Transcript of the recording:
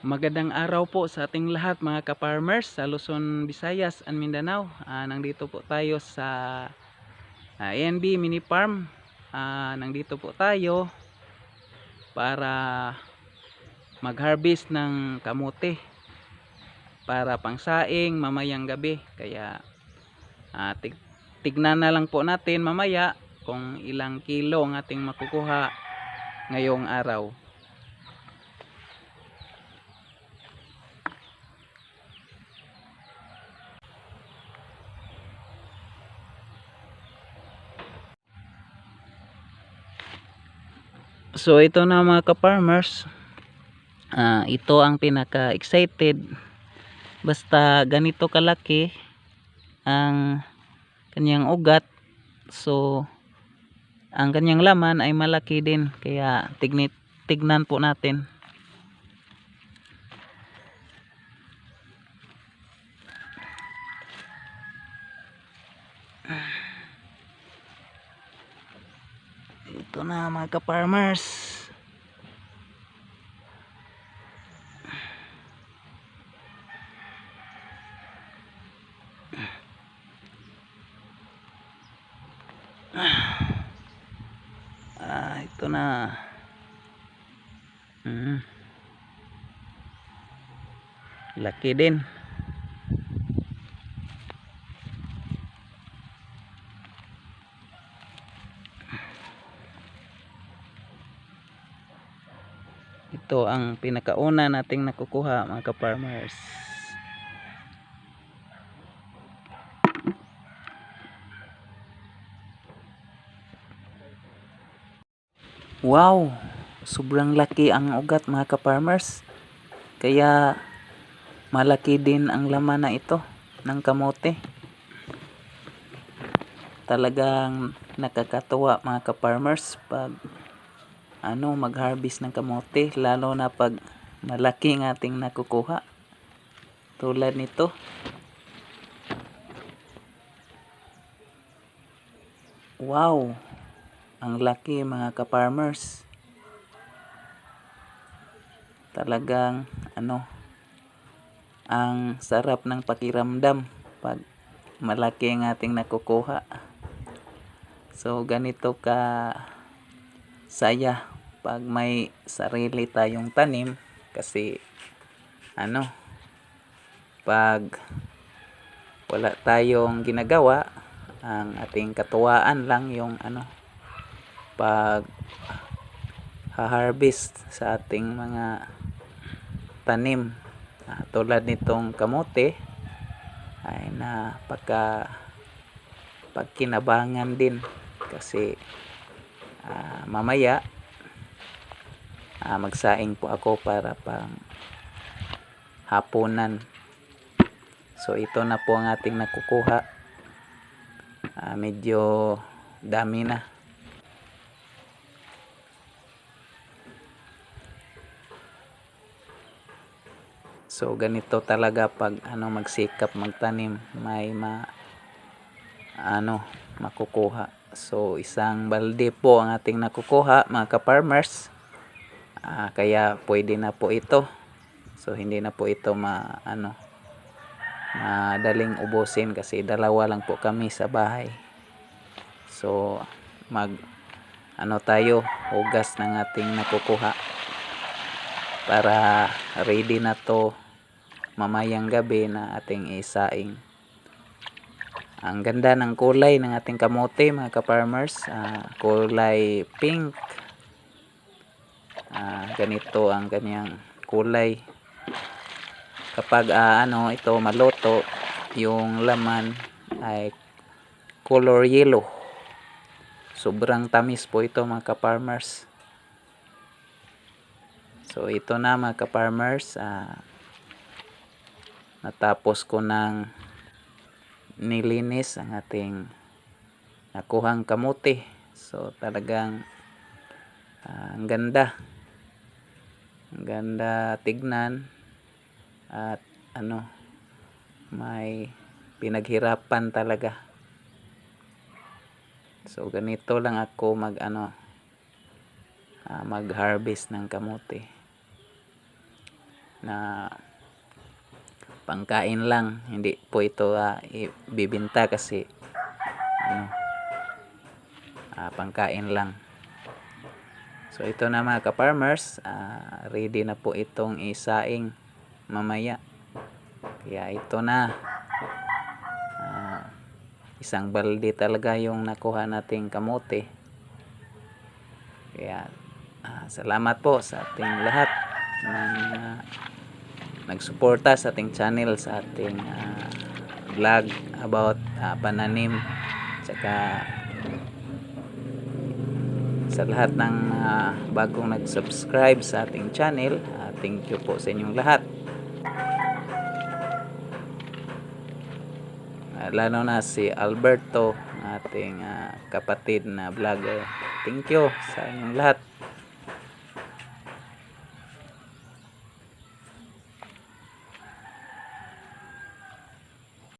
Magandang araw po sa ating lahat mga ka-farmers sa Luzon, Visayas and Mindanao. Nandito po tayo sa ANB Mini Farm. Nandito po tayo para mag-harvest ng kamote para pangsaing mamayang gabi. Kaya tignan na lang po natin mamaya kung ilang kilo ang ating makukuha ngayong araw. So ito na mga ka-farmers, ito ang pinaka-excited. Basta ganito kalaki ang kanyang ugat, so ang kanyang laman ay malaki din, kaya tignan po natin. Ito na mga ka-farmers. Ito na. Laki din. Ito ang pinakauna nating nakukuha mga ka-farmers. Wow, sobrang laki ang ugat mga ka-farmers. Kaya malaki din ang laman na ito ng kamote. Talagang nakakatuwa mga ka-farmers pag mag-harvest ng kamote, lalo na pag malaki ang ating nakukuha tulad nito. Wow, ang laki mga ka-farmers. Talagang ang sarap ng pakiramdam pag malaki ang ating nakukuha. So ganito ka saya pag may sarili tayong tanim, kasi pag wala tayong ginagawa, ang ating katuwaan lang yung pag harvest sa ating mga tanim. Tulad nitong kamote ay pagkinabangan din, kasi mamaya magsaing po ako para pang hapunan. So ito na po ang ating nakukuha. Medyo dami na. So ganito talaga pag magsikap magtanim, may makukuha. So isang balde po ang ating nakukuha mga ka-farmers. Kaya pwede na po ito. So hindi na po ito madaling ubusin, kasi dalawa lang po kami sa bahay. So tayo hugas ng ating nakukuha para ready na to mamayang gabi na ating isaing. Ang ganda ng kulay ng ating kamote mga ka-farmers, kulay pink. Ganito ang kanyang kulay kapag ito maluto. Yung laman ay color yellow. Sobrang tamis po ito mga ka-farmers. So ito na mga ka-farmers, natapos ko ng nilinis ang ating nakuhang kamote. So talagang ang ganda tignan, at may pinaghirapan talaga. So ganito lang ako mag-harvest ng kamote. na pangkain lang, hindi po ito ibibenta kasi ano, pangkain lang. So ito na mga ka-farmers, ready na po itong isaing mamaya. Kaya ito na, isang balde talaga yung nakuha nating kamote. Kaya salamat po sa ating lahat ng nagsuporta sa ating channel, sa ating vlog about pananim, tsaka sa lahat ng bagong nag-subscribe sa ating channel. Thank you po sa inyong lahat, lalo na si Alberto, ating kapatid na vlogger. Thank you sa inyong lahat.